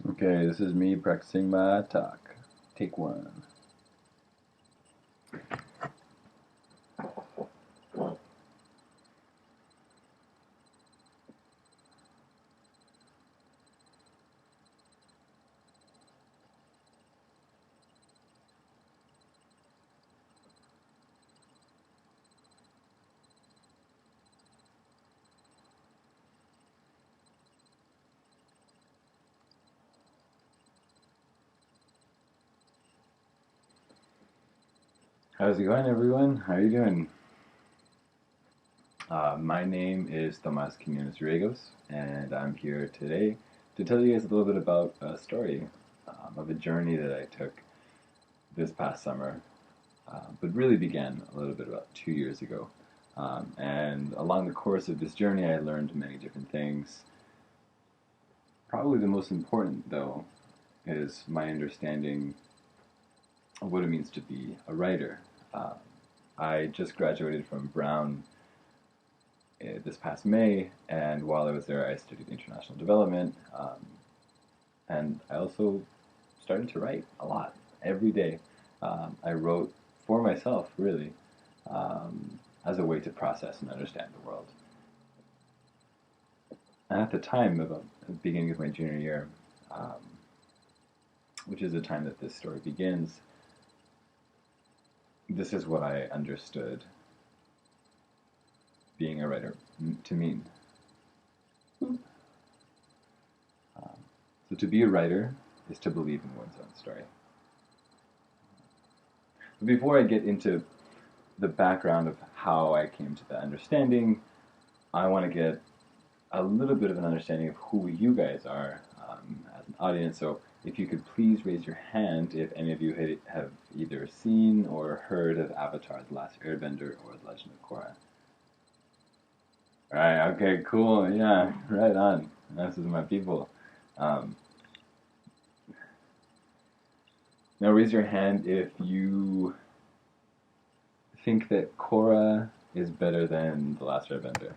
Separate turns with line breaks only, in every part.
Okay, this is me practicing my talk. Take one. How's it going, everyone? How are you doing? My name is Quinonez-Riegos, and I'm here today to tell you guys a little bit about a story of a journey that I took this past summer, but really began a little bit about 2 years ago. And along the course of this journey, I learned many different things. Probably the most important, though, is my understanding of what it means to be a writer. Uh, I just graduated from Brown this past May, and while I was there, I studied international development, and I also started to write a lot every day. I wrote for myself, really, as a way to process and understand the world. And at the time, about the beginning of my junior year, um, which is the time that this story begins, this is what I understood being a writer to mean. So to be a writer is to believe in one's own story. But before I get into the background of how I came to that understanding, I want to get a little bit of an understanding of who you guys are as an audience. So if you could please raise your hand if any of you have either seen or heard of Avatar: The Last Airbender or The Legend of Korra. All right, okay, cool, yeah, right on. This is my people. Um, Now raise your hand if you think that Korra is better than The Last Airbender.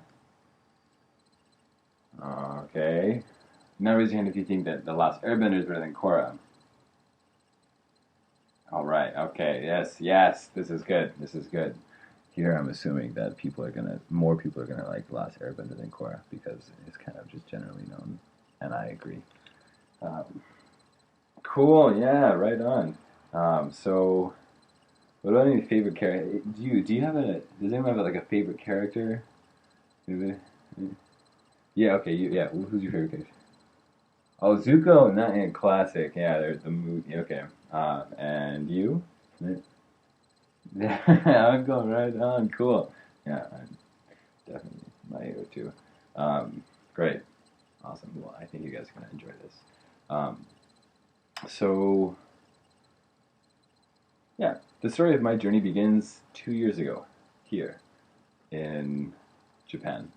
Okay. Now raise your hand if you think that The Last Airbender is better than Korra. All right. Okay. Yes. Yes. This is good. This is good. Here, I'm assuming that more people are gonna like The Last Airbender than Korra because it's kind of just generally known, and I agree. Um, cool. Yeah. Right on. So, what about any favorite character? Do you have a does anyone have like a favorite character? Yeah. Okay. Yeah. Who's your favorite character? Oh, Zuko, not in classic. Yeah, there's the movie. Okay. And you? Yeah, I'm going right on. Cool. Yeah, I'm definitely my hero too. Um, great. Awesome. Well, I think you guys are gonna enjoy this. Um, so yeah, the story of my journey begins 2 years ago here in Japan.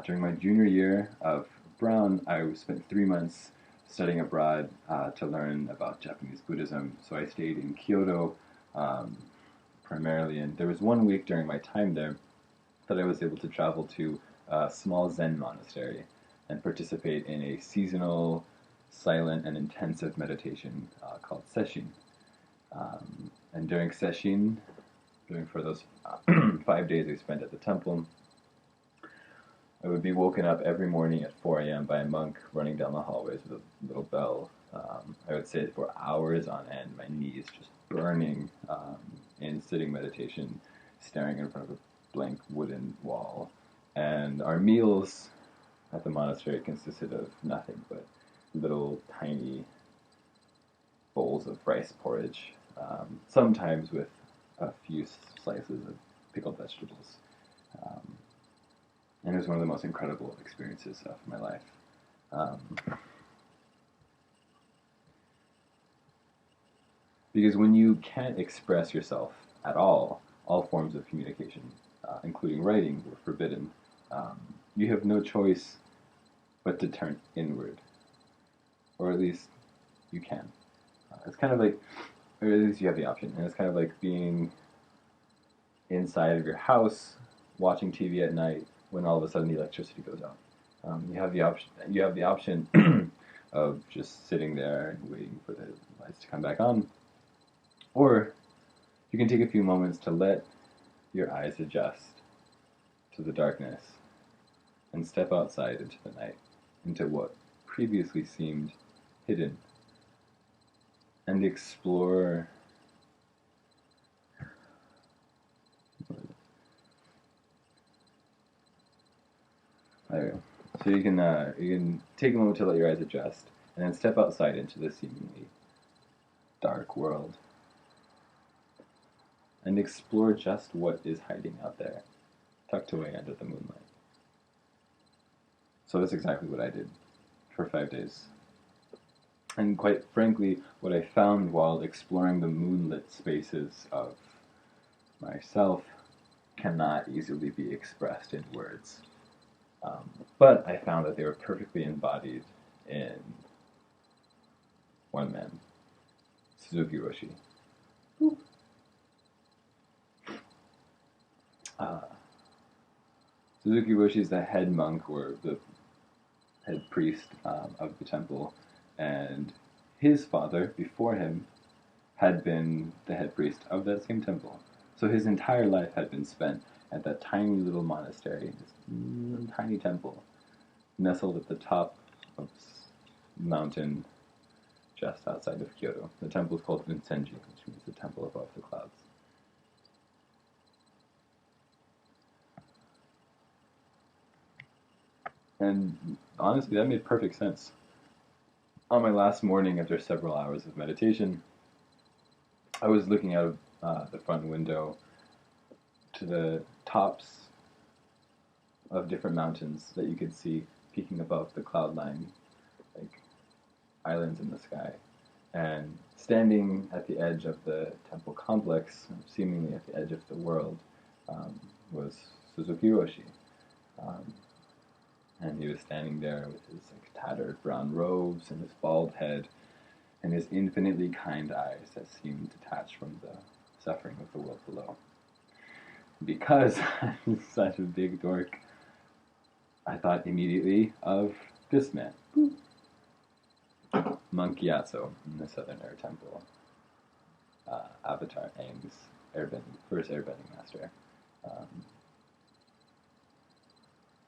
During my junior year of Brown, I spent 3 months studying abroad to learn about Japanese Buddhism. So I stayed in Kyoto um, primarily, and there was 1 week during my time there that I was able to travel to a small Zen monastery and participate in a seasonal, silent, and intensive meditation called sesshin. And during sesshin, for those 5 days I spent at the temple, I would be woken up every morning at 4 a.m. by a monk running down the hallways with a little bell. I would sit for hours on end, my knees just burning in sitting meditation, staring in front of a blank wooden wall. And our meals at the monastery consisted of nothing but little tiny bowls of rice porridge, sometimes with a few slices of pickled vegetables. Um, and it was one of the most incredible experiences of my life. Um, because when you can't express yourself at all forms of communication, including writing, were forbidden. You have no choice but to turn inward, or at least you can. It's kind of like, or at least you have the option, and it's kind of like being inside of your house watching TV at night when all of a sudden the electricity goes out. You have the option. You have the option of just sitting there and waiting for the lights to come back on. Or you can take a few moments to let your eyes adjust to the darkness and step outside into the night, into what previously seemed hidden, and explore there we go. So you can take a moment to let your eyes adjust, and then step outside into the seemingly dark world, and explore just what is hiding out there, tucked away under the moonlight. So that's exactly what I did for 5 days. And quite frankly, what I found while exploring the moonlit spaces of myself cannot easily be expressed in words. But I found that they were perfectly embodied in one man, Suzuki Roshi. Suzuki Roshi is the head monk, or the head priest of the temple, and his father, before him, had been the head priest of that same temple. So his entire life had been spent at that tiny little monastery, this tiny temple, nestled at the top of a mountain just outside of Kyoto. The temple is called Vinsenji, which means the temple above the clouds. And honestly, that made perfect sense. On my last morning, after several hours of meditation, I was looking out of the front window to the tops of different mountains that you could see peeking above the cloud line, like islands in the sky. And standing at the edge of the temple complex, seemingly at the edge of the world, was Suzuki Roshi. And he was standing there with his tattered brown robes and his bald head and his infinitely kind eyes that seemed detached from the suffering of the world below. Because I'm such a big dork, I thought immediately of this man, Monk Gyatso in the Southern Air Temple, Avatar Aang's first airbending master.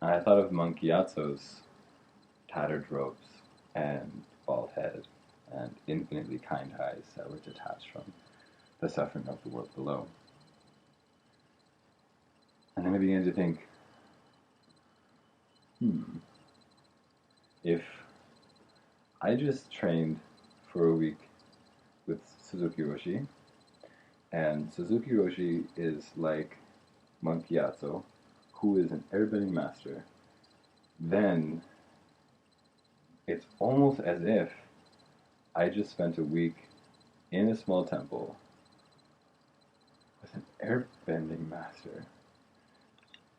I thought of Monk Gyatso's tattered robes and bald head and infinitely kind eyes that were detached from the suffering of the world below. And then I began to think, if I just trained for a week with Suzuki Roshi, and Suzuki Roshi is like Monk Gyatso, who is an airbending master, then it's almost as if I just spent a week in a small temple with an airbending master.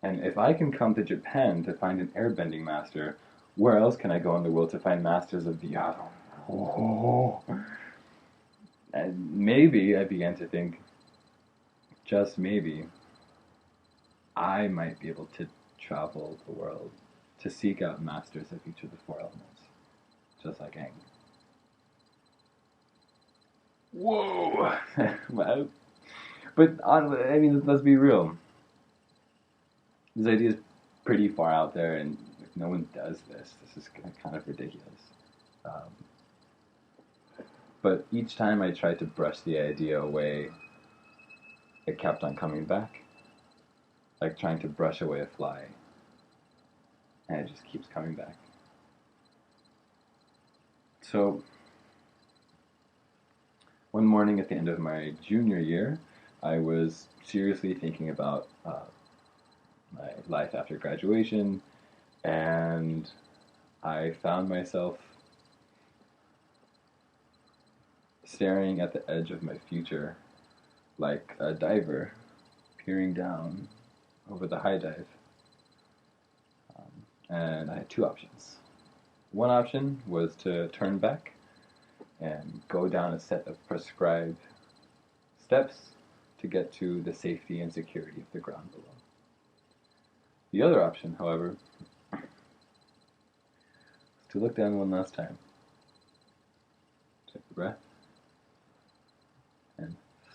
And if I can come to Japan to find an airbending master, where else can I go in the world to find masters of the art? Oh. And maybe I began to think, just maybe, I might be able to travel the world to seek out masters of each of the four elements, just like Aang. Whoa! Wow. But I mean, let's be real. This idea is pretty far out there, and if no one does this, this is kind of ridiculous. But each time I tried to brush the idea away, it kept on coming back. Like trying to brush away a fly. And it just keeps coming back. So, one morning at the end of my junior year, I was seriously thinking about my life after graduation, and I found myself staring at the edge of my future like a diver peering down over the high dive. And I had two options. One option was to turn back and go down a set of prescribed steps to get to the safety and security of the ground below. The other option, however, was to look down one last time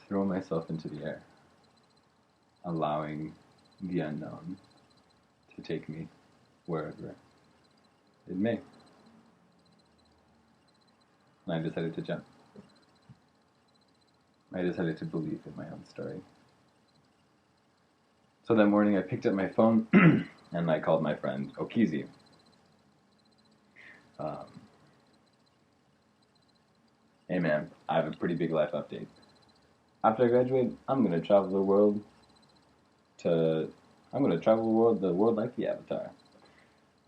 throw myself into the air, allowing the unknown to take me wherever it may. And I decided to jump. I decided to believe in my own story. So that morning I picked up my phone and I called my friend Okizi. Hey man, I have a pretty big life update. After I graduate, I'm gonna travel the world the world like the Avatar.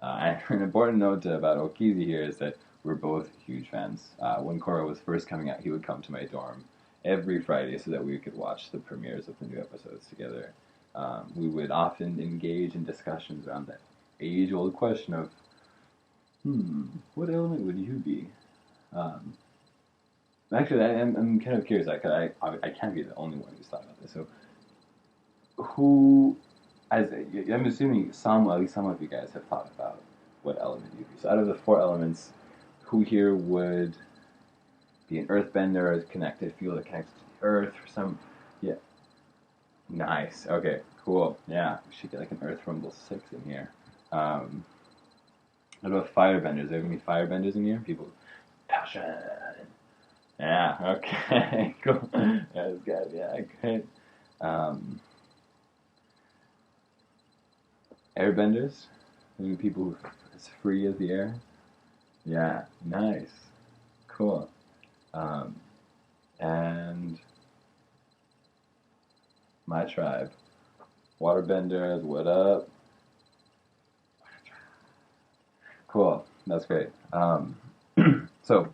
An important note about Okizi here is that we're both huge fans. When Korra was first coming out, he would come to my dorm every Friday so that we could watch the premieres of the new episodes together. We would often engage in discussions around that age-old question of, what element would you be? Actually, I'm kind of curious. I can't be the only one who's thought about this. So, I'm assuming at least some of you guys have thought about what element you'd be. So, out of the 4 elements, who here would be an earthbender, feel that connects to the earth, or some, yeah. Nice. Okay, cool. Yeah, we should get like an Earth Rumble 6 in here. What about firebenders? Are there any firebenders in here? People, passion. Yeah, okay, cool. That's good, yeah, great. Airbenders? Maybe people who are as free as the air? Yeah, nice. Cool. And my tribe. Waterbenders, what up? Cool, that's great. So,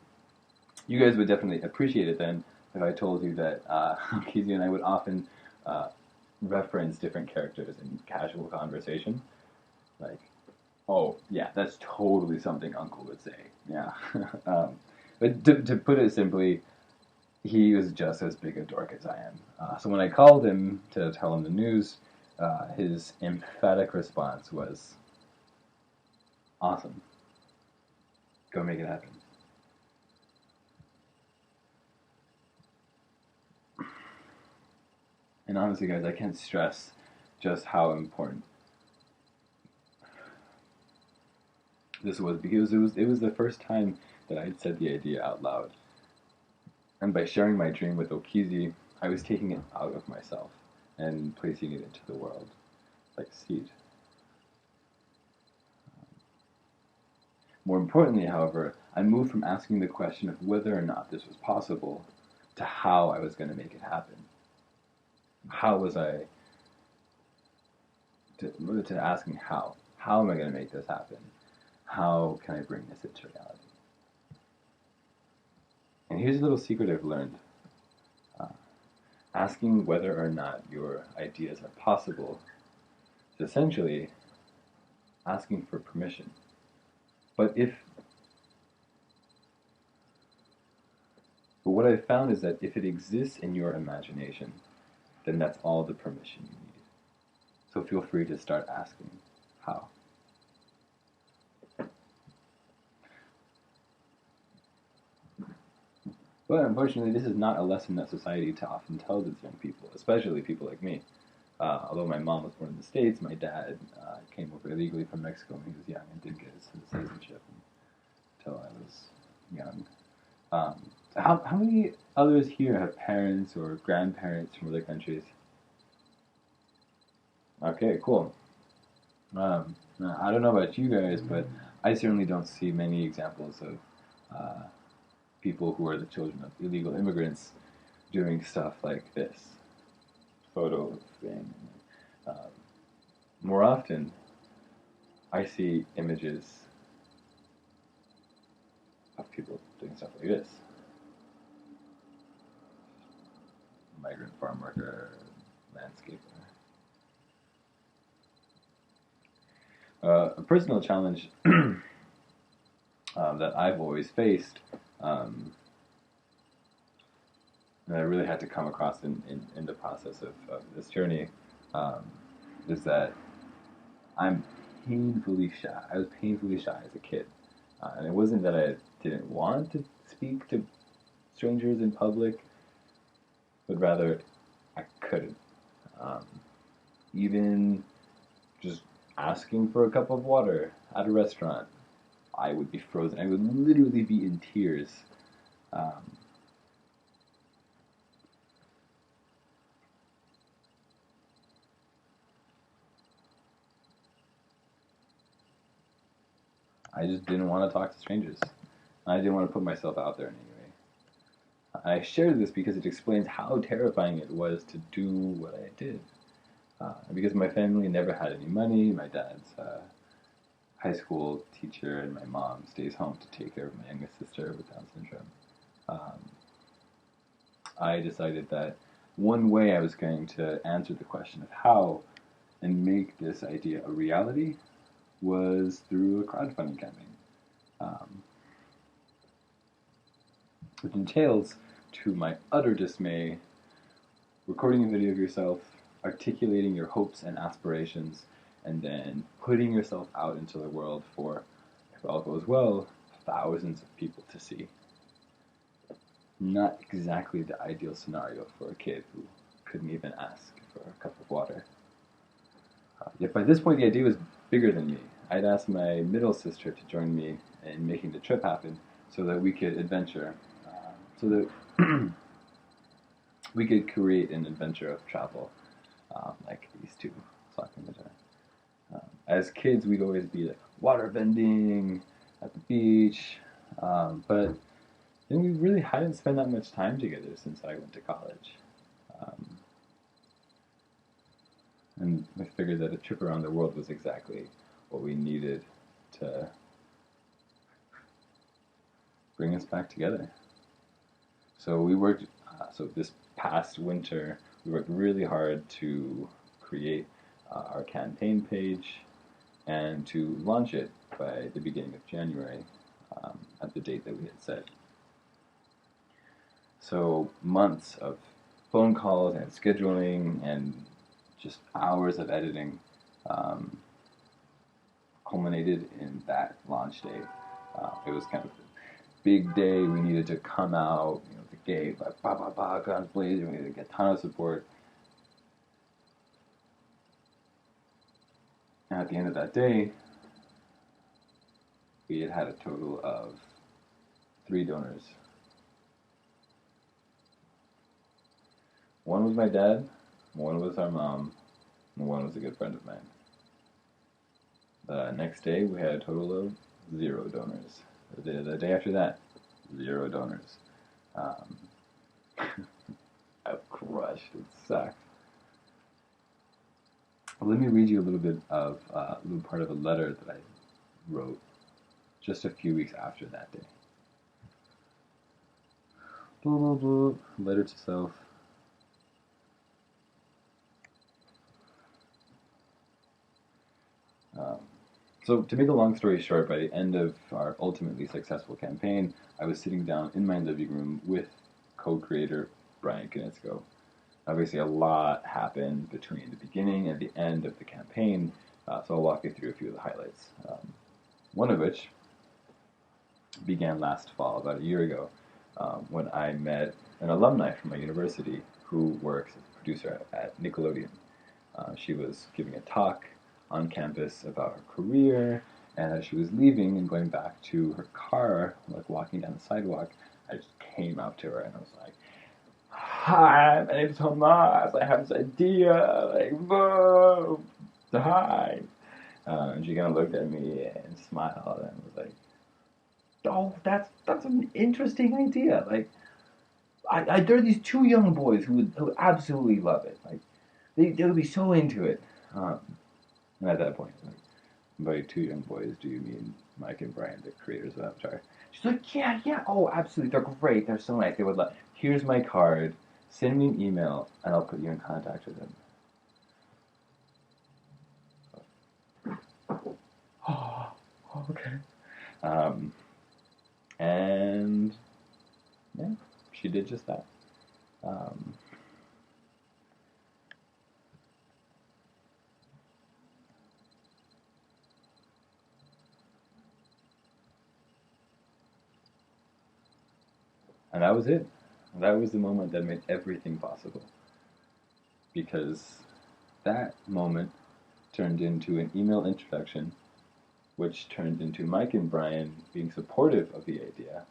you guys would definitely appreciate it then if I told you that Kizzy and I would often reference different characters in casual conversation. Like, oh, yeah, that's totally something Uncle would say. Yeah. But to put it simply, he was just as big a dork as I am. So when I called him to tell him the news, his emphatic response was, awesome. Go make it happen. And honestly, guys, I can't stress just how important this was, because it was the first time that I had said the idea out loud. And by sharing my dream with Okizi, I was taking it out of myself and placing it into the world, like a seed. More importantly, however, I moved from asking the question of whether or not this was possible to how I was going to make it happen. How was I to asking how? How am I going to make this happen? How can I bring this into reality? And here's a little secret I've learned. Asking whether or not your ideas are possible is essentially asking for permission. But what I've found is that if it exists in your imagination, then that's all the permission you need. So feel free to start asking how. But unfortunately, this is not a lesson that society often tells its young people, especially people like me. Although my mom was born in the States, my dad came over illegally from Mexico when he was young and didn't get his citizenship until I was young. How many others here have parents or grandparents from other countries? Okay, cool. I don't know about you guys, but I certainly don't see many examples of people who are the children of illegal immigrants doing stuff like this photo thing. More often, I see images of people doing stuff like this. Migrant farm worker, landscaper. A personal challenge that I've always faced, and I really had to come across in the process of this journey, is that I'm painfully shy. I was painfully shy as a kid. And it wasn't that I didn't want to speak to strangers in public. It but rather I couldn't. Um, Even just asking for a cup of water at a restaurant, I would be frozen. I would literally be in tears. Um, I just didn't want to talk to strangers. I didn't want to put myself out there in any way. I shared this because it explains how terrifying it was to do what I did. Because my family never had any money, my dad's a high school teacher, and my mom stays home to take care of my youngest sister with Down syndrome. Um, I decided that one way I was going to answer the question of how and make this idea a reality was through a crowdfunding campaign, um, which entails, to my utter dismay, recording a video of yourself, articulating your hopes and aspirations, and then putting yourself out into the world for, if all goes well, thousands of people to see. Not exactly the ideal scenario for a kid who couldn't even ask for a cup of water. Yet by this point, the idea was bigger than me. I'd asked my middle sister to join me in making the trip happen so that we could adventure, so that we could create an adventure of travel, like these two talking about. As kids, we'd always be like water bending at the beach, but then we really hadn't spent that much time together since I went to college. Um, and I figured that a trip around the world was exactly what we needed to bring us back together. So we worked, so this past winter, we worked really hard to create our campaign page and to launch it by the beginning of January, at the date that we had set. So months of phone calls and scheduling and just hours of editing um, culminated in that launch day. It was kind of a big day. We needed to come out, the gate, like guns blazing. We needed to get a ton of support. And at the end of that day, we had a total of 3 donors. One was my dad, one was our mom, and one was a good friend of mine. The next day, we had a total of 0 donors. The day after that, 0 donors. I was crushed. It sucked. Let me read you a little bit of a little part of a letter that I wrote just a few weeks after that day. Blah, blah, blah. Letter to self. So to make a long story short, by the end of our ultimately successful campaign, I was sitting down in my living room with co-creator Brian Quinonez-Riegos. Obviously, a lot happened between the beginning and the end of the campaign, so I'll walk you through a few of the highlights. One of which began last fall, about a year ago, when I met an alumni from my university who works as a producer at Nickelodeon. She was giving a talk on campus about her career, and as she was leaving and going back to her car, like walking down the sidewalk, I just came up to her and I was like, "Hi, my name's Tomas. I have this idea. Like, whoa, hi." And she kind of looked at me and smiled and was like, "Oh, that's an interesting idea. Like, there are these 2 young boys who would absolutely love it. Like, they would be so into it." And at that point, like, by 2 young boys, do you mean Mike and Brian, the creators of Avatar? She's like, yeah, oh, absolutely, they're great, they're so nice, they would love. Here's my card, send me an email, and I'll put you in contact with them. Oh, okay. And yeah, she did just that. And that was it. That was the moment that made everything possible. Because that moment turned into an email introduction, which turned into Mike and Brian being supportive of the idea,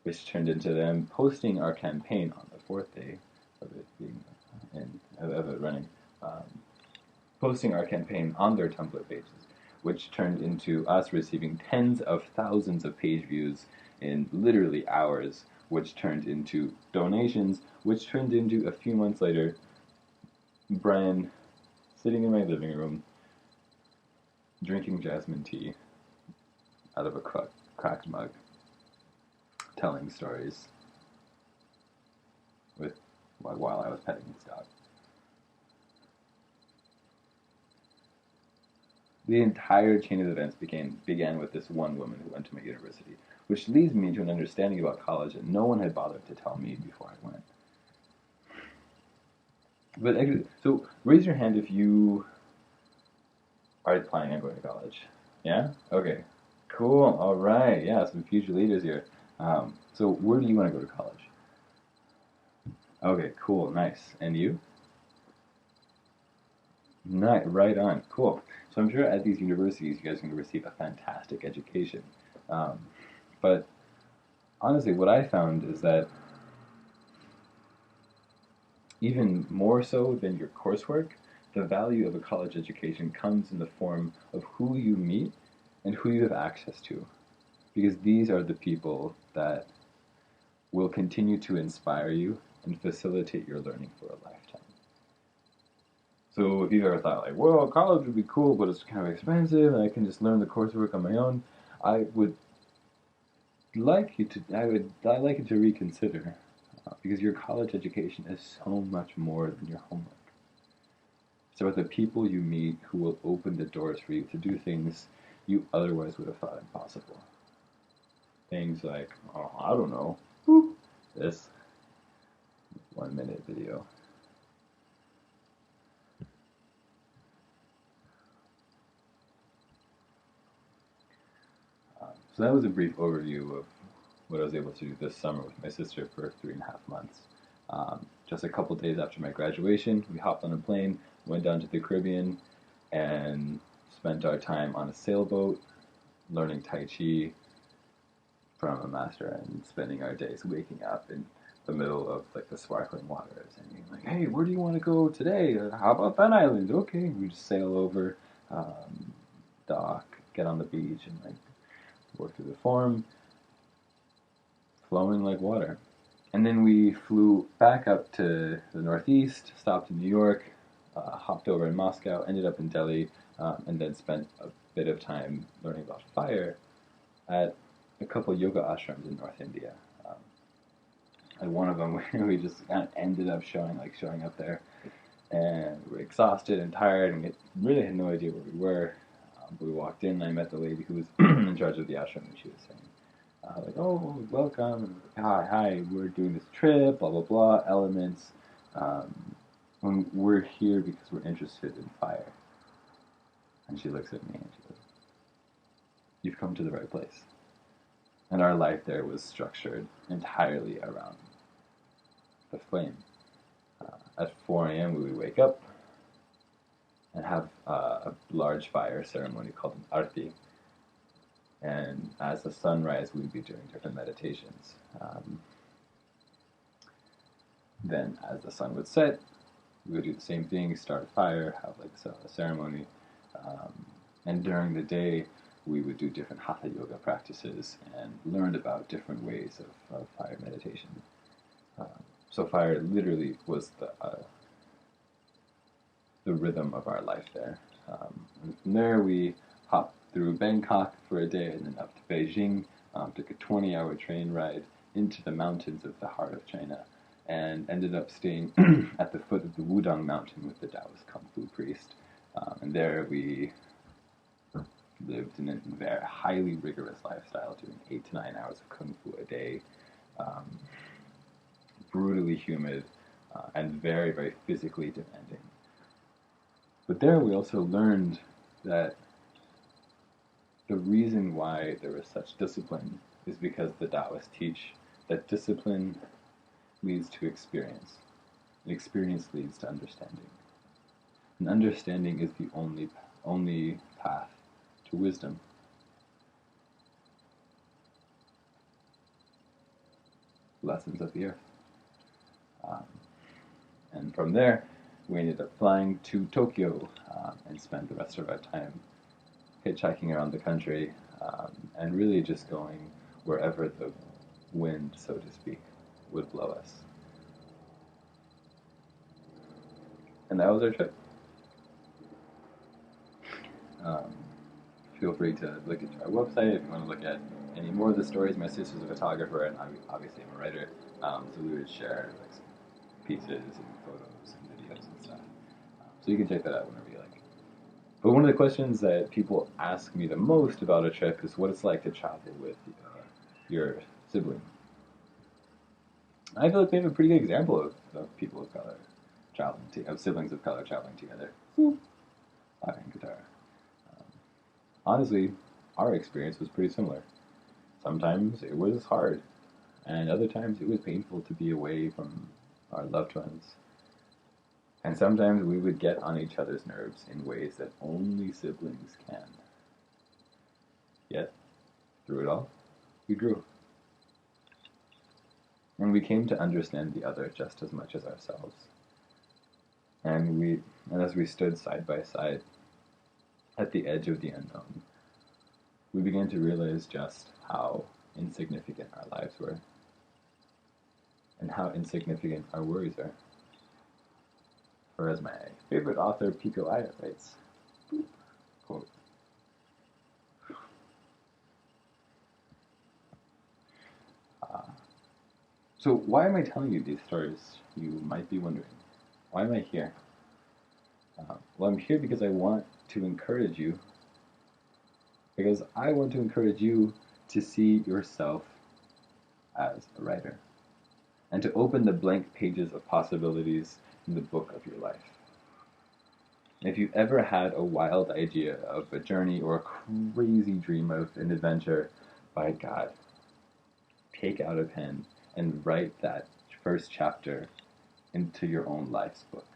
which turned into them posting our campaign on the fourth day of it being of it running, um, posting our campaign on their Tumblr pages, which turned into us receiving tens of thousands of page views in literally hours, which turned into donations, which turned into a few months later, Brian sitting in my living room, drinking jasmine tea out of a cracked mug, telling stories while I was petting his dog. The entire chain of events began with this one woman who went to my university, which leads me to an understanding about college that no one had bothered to tell me before I went. But actually, so raise your hand if you are planning on going to college. Yeah? Okay. Cool. All right. Yeah, some future leaders here. So where do you want to go to college? Okay, cool. Nice. And you? Nice. Right on. Cool. So I'm sure at these universities you guys are going to receive a fantastic education. But honestly, what I found is that even more so than your coursework, the value of a college education comes in the form of who you meet and who you have access to. Because these are the people that will continue to inspire you and facilitate your learning for a lifetime. So if you've ever thought like, well, college would be cool, but it's kind of expensive and I can just learn the coursework on my own, I would like you to reconsider because your college education is so much more than your homework. It's about the people you meet who will open the doors for you to do things you otherwise would have thought impossible. Things like, oh, I don't know, this 1 minute video. So that was a brief overview of what I was able to do this summer with my sister for 3.5 months. Just a couple days after my graduation, we hopped on a plane, went down to the Caribbean, and spent our time on a sailboat, learning Tai Chi from a master, and spending our days waking up in the middle of like the sparkling waters and being like, hey, where do you want to go today? How about that island? Okay, we just sail over, dock, get on the beach, and like work through the form, flowing like water. And then we flew back up to the northeast, stopped in New York, hopped over in Moscow, ended up in Delhi, and then spent a bit of time learning about fire at a couple yoga ashrams in North India. At one of them, we just kind of ended up showing up there, and we were exhausted and tired, and we really had no idea where we were. But we walked in, and I met the lady who was in charge of the ashram, and she was saying, like, oh, welcome, and hi, we're doing this trip, blah, blah, blah, elements. When we're here because we're interested in fire. And she looks at me and she goes, you've come to the right place. And our life there was structured entirely around the flame. At 4 a.m. we would wake up and have a large fire ceremony called an arti. And as the sun rises, we'd be doing different meditations. Then as the sun would set, we would do the same thing, start a fire, have like a ceremony. And during the day, we would do different hatha yoga practices and learned about different ways of fire meditation. So fire literally was the rhythm of our life there. And from there, we hopped through Bangkok for a day and then up to Beijing, took a 20-hour train ride into the mountains of the heart of China, and ended up staying at the foot of the Wudang Mountain with the Taoist Kung Fu priest. And there we lived in a very highly rigorous lifestyle, doing 8 to 9 hours of Kung Fu a day, brutally humid, and very, very physically demanding. But there we also learned that the reason why there was such discipline is because the Taoists teach that discipline leads to experience. And experience leads to understanding. And understanding is the only path to wisdom. Lessons of the Earth. And from there, we ended up flying to Tokyo and spent the rest of our time hitchhiking around the country and really just going wherever the wind, so to speak, would blow us. And that was our trip. Feel free to look at our website if you want to look at any more of the stories. My sister's a photographer, and obviously I'm a writer, so we would share like some pieces and photos and videos and stuff. So you can check that out whenever you like. But one of the questions that people ask me the most about a trip is what it's like to travel with your sibling. I feel like we have a pretty good example of people of color traveling, of siblings of color traveling together. Playing guitar. Honestly, our experience was pretty similar. Sometimes it was hard, and other times it was painful to be away from our loved ones. And sometimes we would get on each other's nerves in ways that only siblings can. Yet, through it all, we grew. And we came to understand the other just as much as ourselves. And as we stood side by side at the edge of the unknown, we began to realize just how insignificant our lives were and how insignificant our worries are. For as my favorite author, Pico Iyer, writes, quote, so why am I telling you these stories? You might be wondering. Why am I here? Well, I'm here because I want to encourage you. Because I want to encourage you to see yourself as a writer. And to open the blank pages of possibilities in the book of your life. If you've ever had a wild idea of a journey or a crazy dream of an adventure, by God, take out a pen and write that first chapter into your own life's book.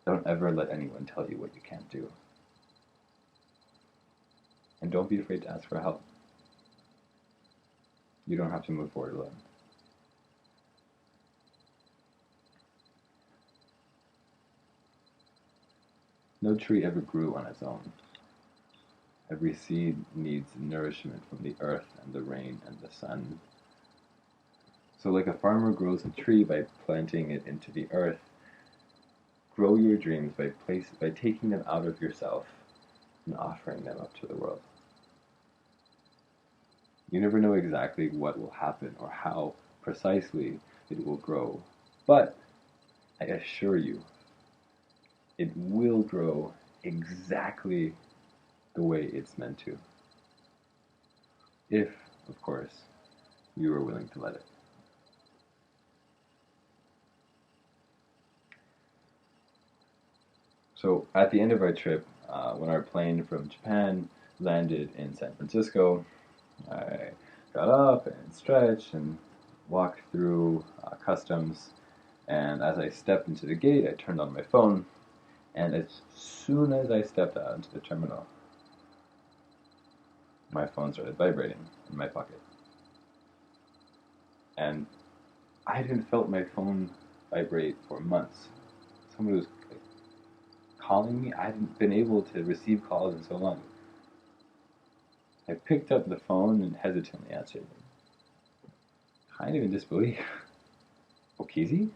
Don't ever let anyone tell you what you can't do. And don't be afraid to ask for help. You don't have to move forward alone. No tree ever grew on its own. Every seed needs nourishment from the earth and the rain and the sun. So like a farmer grows a tree by planting it into the earth, grow your dreams by taking them out of yourself and offering them up to the world. You never know exactly what will happen or how precisely it will grow, but I assure you, it will grow exactly the way it's meant to. If, of course, you are willing to let it. So at the end of our trip, when our plane from Japan landed in San Francisco, I got up and stretched and walked through customs, and as I stepped into the gate, I turned on my phone, and as soon as I stepped out into the terminal, my phone started vibrating in my pocket. And I hadn't felt my phone vibrate for months. Someone was calling me. I hadn't been able to receive calls in so long. I picked up the phone and hesitantly answered it. Kind of in disbelief. Okizi?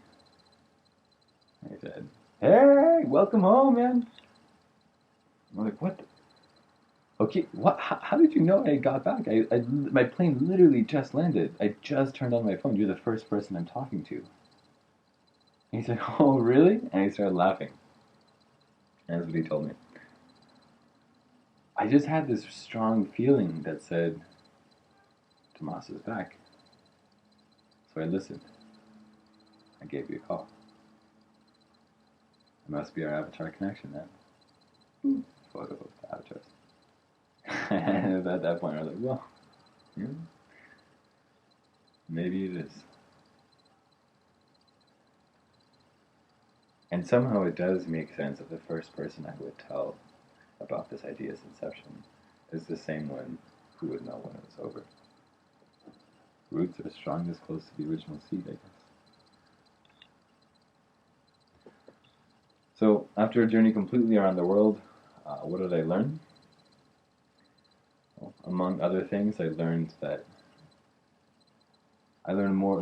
I said, "Hey, welcome home, man." I'm like, "What? Okay, what? How did you know I got back? My plane literally just landed. I just turned on my phone. You're the first person I'm talking to." And he said, "Oh, really?" And he started laughing. And that's what he told me. I just had this strong feeling that said, Tomas is back. So I listened. I gave you a call. It must be our avatar connection then. Photo of the avatars. And at that point I was like, well, maybe it is. And somehow it does make sense that the first person I would tell about this idea's inception is the same one who would know when it was over. Roots are strongest close to the original seed, I guess. So, after a journey completely around the world, what did I learn? Well, among other things, I learned a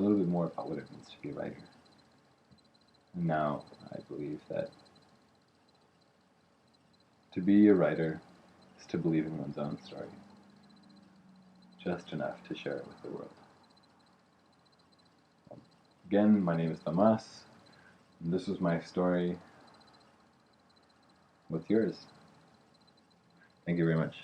little bit more about what it means to be a writer. And now I believe that to be a writer is to believe in one's own story, just enough to share it with the world. Again, my name is Tomas, and this was my story. What's yours? Thank you very much.